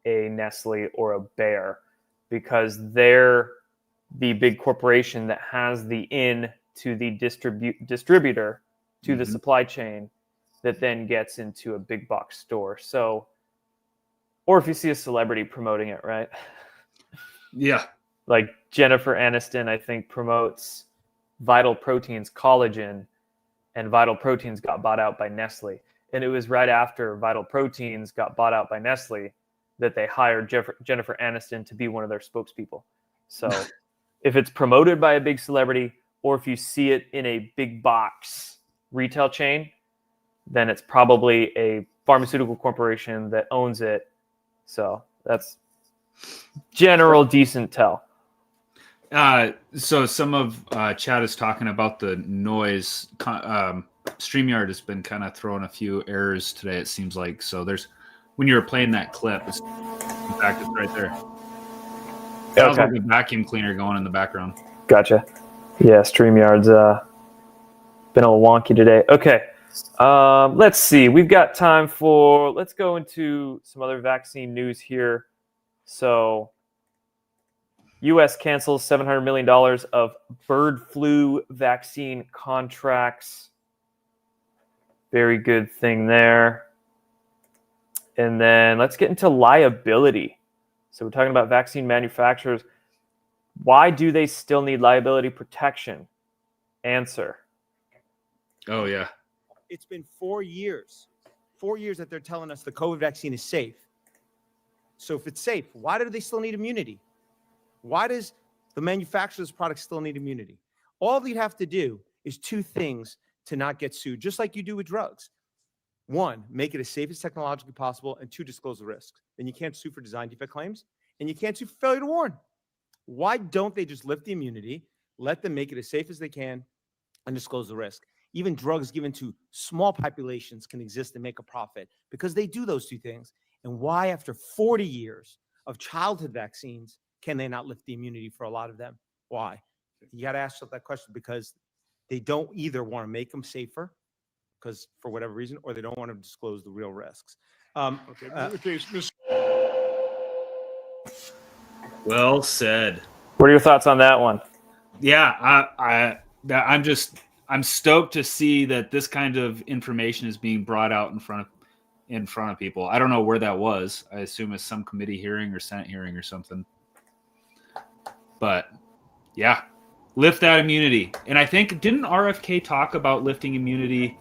a Nestle or a Bayer, because they're the big corporation that has the in to the distributor to the supply chain that then gets into a big box store. So, or if you see a celebrity promoting it, right?
Yeah.
Like Jennifer Aniston, I think, promotes Vital Proteins collagen, and Vital Proteins got bought out by Nestle. And it was right after Vital Proteins got bought out by Nestle that they hired Jennifer Aniston to be one of their spokespeople. So if it's promoted by a big celebrity, or if you see it in a big box retail chain, then it's probably a pharmaceutical corporation that owns it. So that's general decent tell.
So some of chat is talking about the noise. StreamYard has been kind of throwing a few errors today, it seems like. So there's, when you were playing that clip, in fact, it's right there. Sounds like a vacuum cleaner going in the background.
Gotcha. Yeah, StreamYard's been a little wonky today. Okay. Let's see. We've got time for, let's go into some other vaccine news here. So U.S. cancels $700 million of bird flu vaccine contracts. Very good thing there. And then let's get into liability. So we're talking about vaccine manufacturers. Why do they still need liability protection? Answer.
Oh, yeah.
It's been 4 years that they're telling us the COVID vaccine is safe. So if it's safe, why do they still need immunity? Why does the manufacturer's product still need immunity? All you'd have to do is two things to not get sued, just like you do with drugs. One, make it as safe as technologically possible, and two, disclose the risks. Then you can't sue for design defect claims, and you can't sue for failure to warn. Why don't they just lift the immunity, let them make it as safe as they can, and disclose the risk? Even drugs given to small populations can exist and make a profit because they do those two things. And why, after 40 years of childhood vaccines, can they not lift the immunity for a lot of them? Why? You got to ask yourself that question, because they don't either want to make them safer, because for whatever reason, or they don't want to disclose the real risks.
Well said.
What are your thoughts on that one?
Yeah, I'm stoked to see that this kind of information is being brought out in front of people. I don't know where that was. I assume it's some committee hearing or Senate hearing or something. But yeah, lift that immunity. And I think, didn't RFK talk about lifting immunity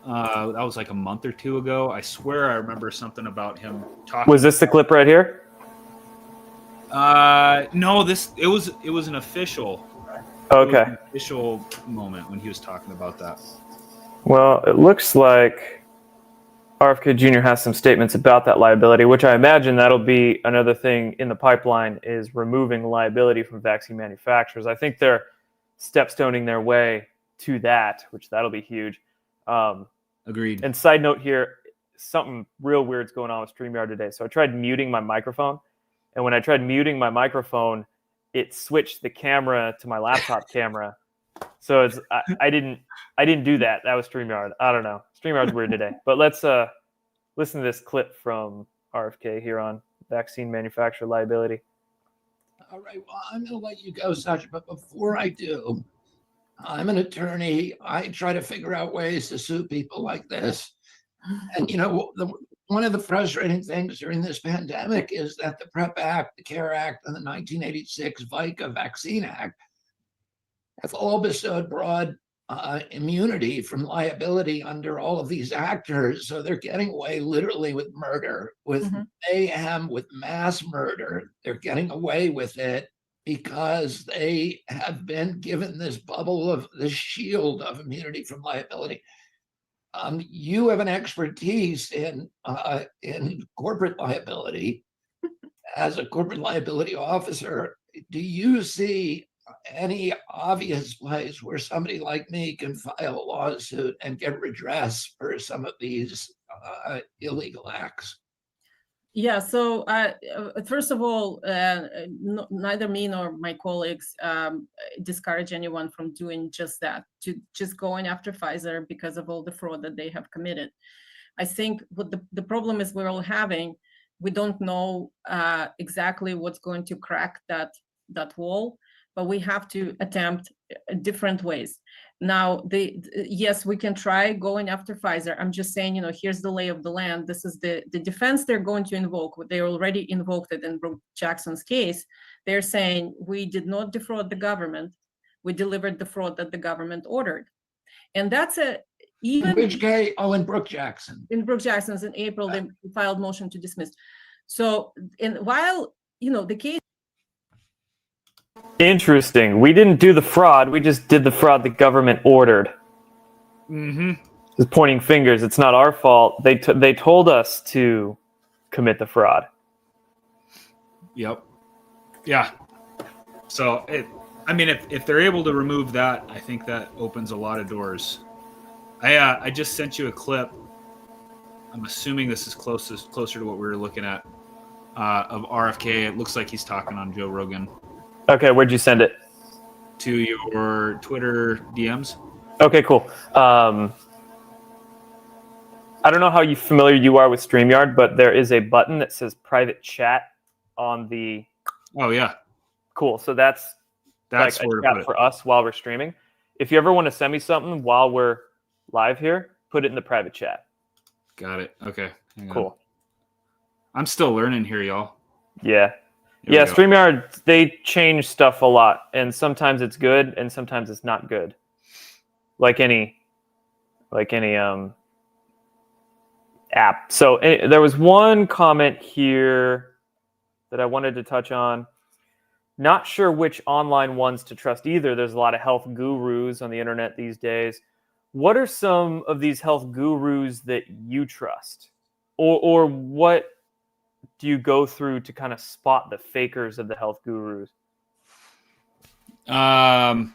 That was like a month or two ago. I swear I remember something about him talking.
Was this the clip right here?
No, it was an official.
Okay.
An official moment when he was talking about that.
Well, it looks like RFK Jr. has some statements about that liability, which I imagine that'll be another thing in the pipeline is removing liability from vaccine manufacturers. I think they're stepstoning their way to that, which that'll be huge.
Agreed.
And side note here, something real weird's going on with StreamYard today. So I tried muting my microphone, and when I tried muting my microphone, it switched the camera to my laptop camera. So I didn't do that. That was StreamYard. I don't know. StreamYard's weird today. But let's listen to this clip from RFK here on vaccine manufacturer liability.
All right. Well, I'm going to let you go, Sasha. But before I do, I'm an attorney. I try to figure out ways to sue people like this. And, one of the frustrating things during this pandemic is that the PrEP Act, the CARE Act, and the 1986 VICA Vaccine Act have all bestowed broad immunity from liability under all of these actors. So they're getting away literally with murder, with mayhem, with mass murder. They're getting away with it because they have been given this bubble of the shield of immunity from liability. You have an expertise in corporate liability. As a corporate liability officer, do you see any obvious place where somebody like me can file a lawsuit and get redress for some of these illegal acts?
Yeah, so first of all, neither me nor my colleagues discourage anyone from doing just that, to just going after Pfizer because of all the fraud that they have committed. I think what the problem is we're all having, we don't know exactly what's going to crack that wall, but we have to attempt different ways. Now, yes, we can try going after Pfizer. I'm just saying, here's the lay of the land. This is the defense they're going to invoke. They already invoked it in Brooke Jackson's case. They're saying we did not defraud the government. We delivered the fraud that the government ordered. And that's even—
In which case? Oh, in Brooke Jackson.
In Brooke Jackson's in April, they filed motion to dismiss. So, while, the case—
Interesting. We didn't do the fraud. We just did the fraud the government ordered.
Mm-hmm.
Just pointing fingers. It's not our fault. They told us to commit the fraud.
Yep. Yeah. So, if they're able to remove that, I think that opens a lot of doors. I just sent you a clip. I'm assuming this is closer to what we were looking at of RFK. It looks like he's talking on Joe Rogan.
Okay, where'd you send it?
To your Twitter DMs.
Okay, cool. I don't know how familiar you are with StreamYard, but there is a button that says private chat on the...
Oh, yeah.
Cool. So that's like a chat for us while we're streaming. If you ever want to send me something while we're live here, put it in the private chat.
Got it. Okay.
Cool.
I'm still learning here, y'all.
Yeah. Yeah, StreamYard, they change stuff a lot, and sometimes it's good, and sometimes it's not good. Like any app. So there was one comment here that I wanted to touch on. Not sure which online ones to trust either. There's a lot of health gurus on the internet these days. What are some of these health gurus that you trust? Or what do you go through to kind of spot the fakers of the health gurus?
I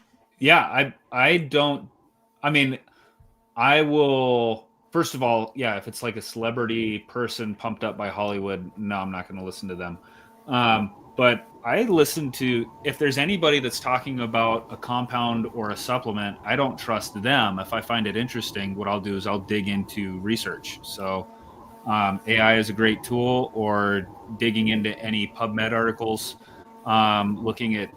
will, first of all, if it's like a celebrity person pumped up by Hollywood, no, I'm not going to listen to them. But I listen to, if there's anybody that's talking about a compound or a supplement, I don't trust them. If I find it interesting, what I'll do is I'll dig into research. So AI is a great tool, or digging into any PubMed articles, looking at,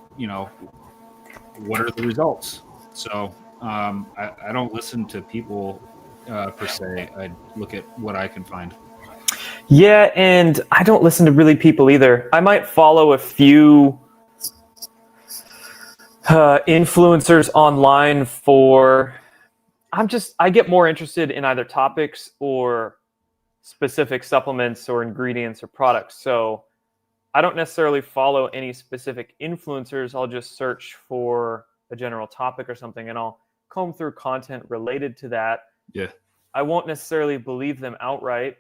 what are the results? So I don't listen to people per se. I look at what I can find.
Yeah, and I don't listen to really people either. I might follow a few influencers online for I get more interested in either topics or specific supplements or ingredients or products. So I don't necessarily follow any specific influencers. I'll just search for a general topic or something, and I'll comb through content related to that.
Yeah.
I won't necessarily believe them outright,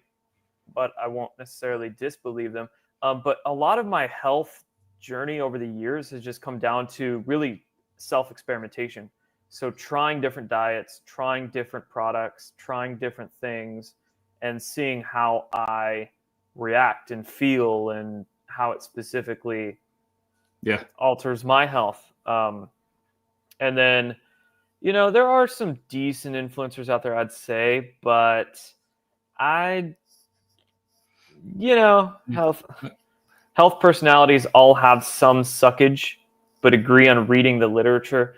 but I won't necessarily disbelieve them. But a lot of my health journey over the years has just come down to really self-experimentation. So trying different diets, trying different products, trying different things, and seeing how I react and feel and how it specifically alters my health. And then, there are some decent influencers out there, I'd say, but health personalities all have some suckage, but agree on reading the literature.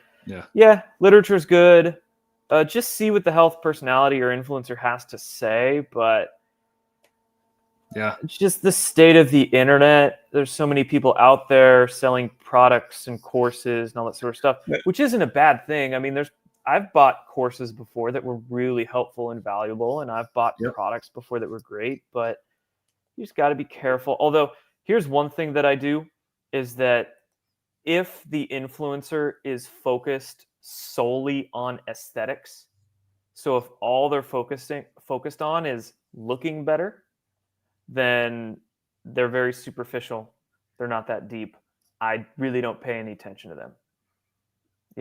Yeah, literature's good. Just see what the health personality or influencer has to say, but it's just the state of the internet. There's so many people out there selling products and courses and all that sort of stuff, which isn't a bad thing. I mean, I've bought courses before that were really helpful and valuable, and I've bought products before that were great, but you just got to be careful. Although, here's one thing that I do is that if the influencer is focused solely on aesthetics, so if all they're focused on is looking better, then they're very superficial. They're not that deep. I really don't pay any attention to them.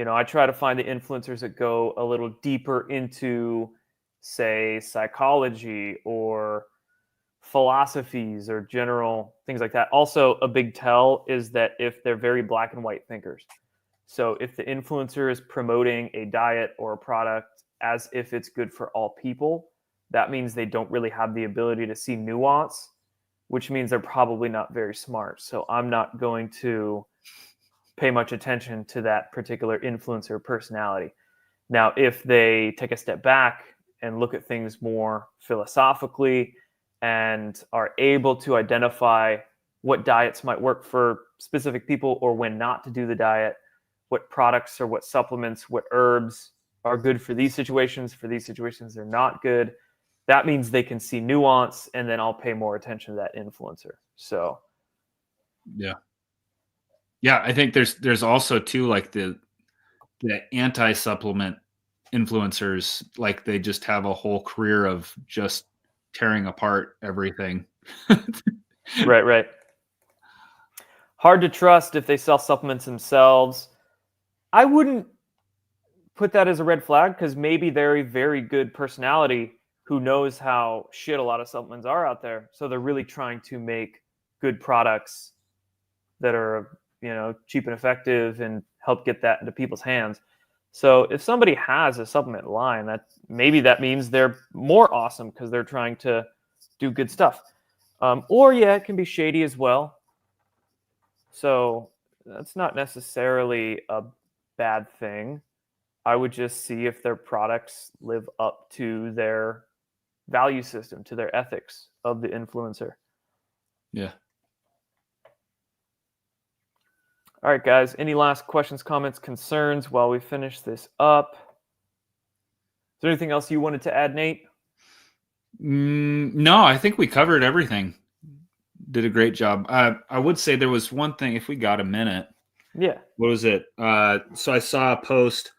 I try to find the influencers that go a little deeper into, say, psychology or philosophies or general things like that. Also, a big tell is that if they're very black and white thinkers. So if the influencer is promoting a diet or a product as if it's good for all people, that means they don't really have the ability to see nuance, which means they're probably not very smart. So I'm not going to pay much attention to that particular influencer personality. Now, if they take a step back and look at things more philosophically and are able to identify what diets might work for specific people or when not to do the diet, what products or what supplements, what herbs are good for these situations they're not good, that means they can see nuance, and then I'll pay more attention to that influencer. So
I think there's also too, like the anti-supplement influencers, like they just have a whole career of just tearing apart everything.
Right. Hard to trust if they sell supplements themselves. I wouldn't put that as a red flag, because maybe they're a very good personality who knows how shit a lot of supplements are out there. So they're really trying to make good products that are, cheap and effective and help get that into people's hands. So if somebody has a supplement line, that means they're more awesome because they're trying to do good stuff. Or it can be shady as well. So that's not necessarily a bad thing. I would just see if their products live up to their value system, to their ethics of the influencer.
Yeah.
All right, guys. Any last questions, comments, concerns while we finish this up? Is there anything else you wanted to add, Nate?
No, I think we covered everything. Did a great job. I would say there was one thing, if we got a minute.
Yeah.
What was it? So I saw a post.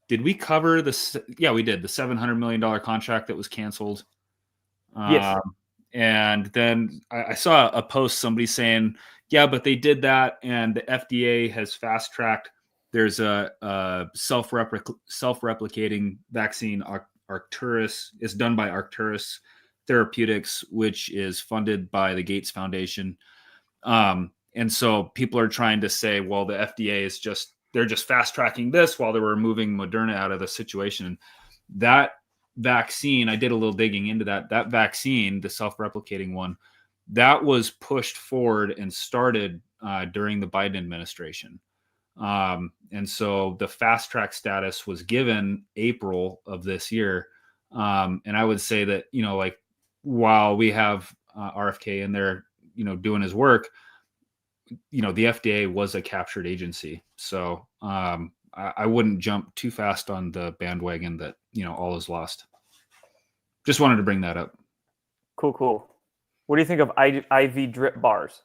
Did we cover this? Yeah, we did. The $700 million contract that was canceled.
Yes.
And then I saw a post, somebody saying, yeah, but they did that, and the FDA has fast-tracked. There's a self-replicating vaccine, Arcturus. It's done by Arcturus Therapeutics, which is funded by the Gates Foundation. And so people are trying to say, well, the FDA is they're just fast-tracking this while they were removing Moderna out of the situation. That vaccine, I did a little digging into that vaccine, the self-replicating one, that was pushed forward and started during the Biden administration. And so the fast track status was given April of this year. And I would say that, while we have RFK in there, doing his work, the FDA was a captured agency. So I wouldn't jump too fast on the bandwagon that, all is lost. Just wanted to bring that up.
Cool. What do you think of IV drip bars?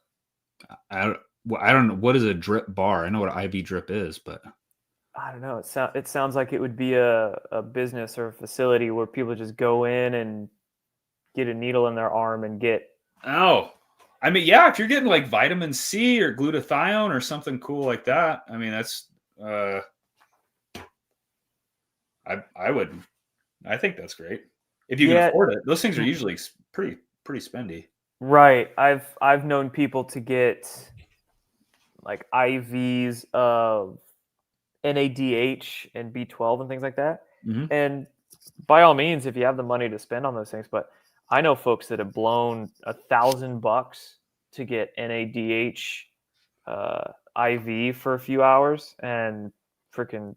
I don't know. What is a drip bar? I know what IV drip is, but
I don't know. It sounds like it would be a business or a facility where people just go in and get a needle in their arm and get.
Oh, I mean, yeah, if you're getting like vitamin C or glutathione or something cool like that, I mean, that's, I think that's great. If you can afford it. Those things are usually pretty spendy.
Right. I've known people to get like IVs of NADH and B12 and things like that.
Mm-hmm.
And by all means, if you have the money to spend on those things, but I know folks that have blown $1,000 to get NADH IV for a few hours, and freaking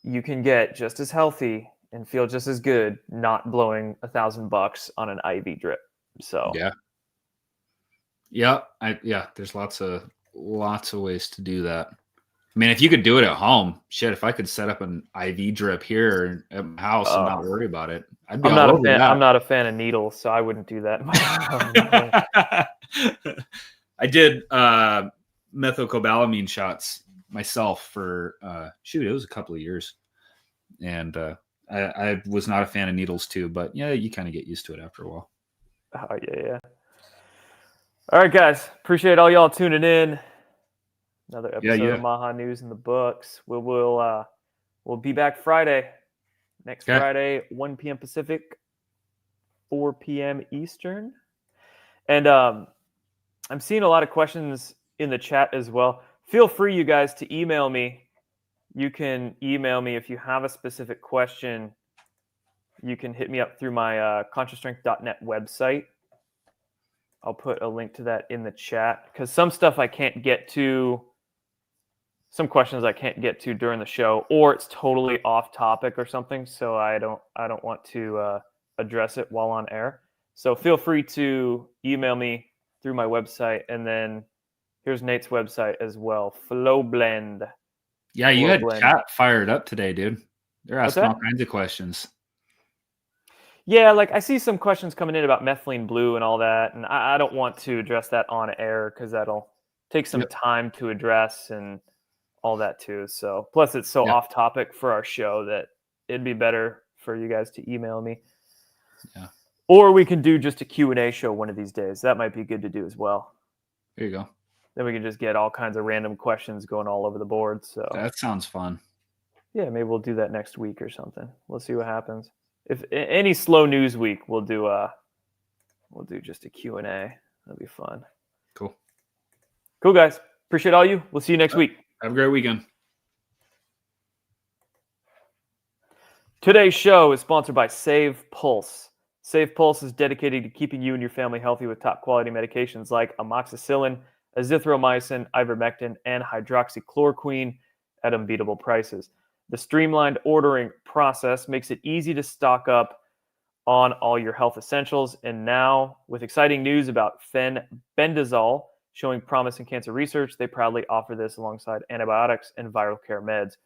you can get just as healthy and feel just as good not blowing $1,000 on an IV drip. So
yeah, there's lots of ways to do that. I mean, if you could do it at home, shit, if I could set up an IV drip here at my house and not worry about it, I'd be all over that.
I'm not a fan of needles, so I wouldn't do that.
I did methylcobalamin shots myself for it was a couple of years, and I was not a fan of needles too, but yeah, you kind of get used to it after a while.
Oh yeah. All right, guys, appreciate all y'all tuning in. Another episode of MAHA News in the books. We'll be back Friday. Next Friday, 1 p.m. Pacific, 4 p.m. Eastern. And I'm seeing a lot of questions in the chat as well. Feel free, you guys, to email me. You can email me if you have a specific question. You can hit me up through my ConsciousStrength.net website. I'll put a link to that in the chat because some stuff I can't get to. Some questions I can't get to during the show, or it's totally off topic or something, so I don't want to address it while on air. So feel free to email me through my website, and then here's Nate's website as well, FlowBlend.
Yeah, you had chat fired up today, dude. They're asking all kinds of questions.
Yeah, like I see some questions coming in about methylene blue and all that, and I don't want to address that on air because that'll take some time to address and all that too. So plus it's so off topic for our show that it'd be better for you guys to email me.
Yeah.
Or we can do just a Q&A show one of these days. That might be good to do as well.
There you go.
Then we can just get all kinds of random questions going all over the board. So
that sounds fun.
Yeah, maybe we'll do that next week or something. We'll see what happens. If any slow news week, we'll do just a Q&A. That'll be fun.
Cool,
guys. Appreciate all you. We'll see you next week.
Have a great weekend.
Today's show is sponsored by Save Pulse. Save Pulse is dedicated to keeping you and your family healthy with top quality medications like amoxicillin, azithromycin, ivermectin, and hydroxychloroquine at unbeatable prices. The streamlined ordering process makes it easy to stock on all your health essentials. And now, with exciting news about fenbendazole showing promise in cancer research, they proudly offer this alongside antibiotics and viral care meds.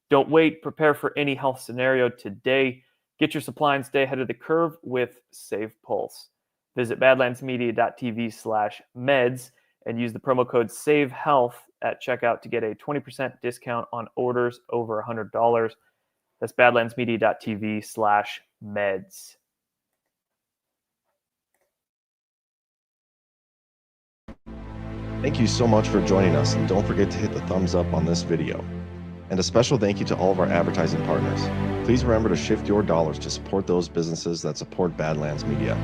Don't wait. Prepare for any health scenario today. Get your supply and stay ahead of the curve with Save Pulse. Visit badlandsmedia.tv/meds and use the promo code SAVEHEALTH at checkout to get a 20% discount on orders over $100. That's badlandsmedia.tv/meds.
Thank you so much for joining us, and don't forget to hit the thumbs up on this video. And a special thank you to all of our advertising partners. Please remember to shift your dollars to support those businesses that support Badlands Media.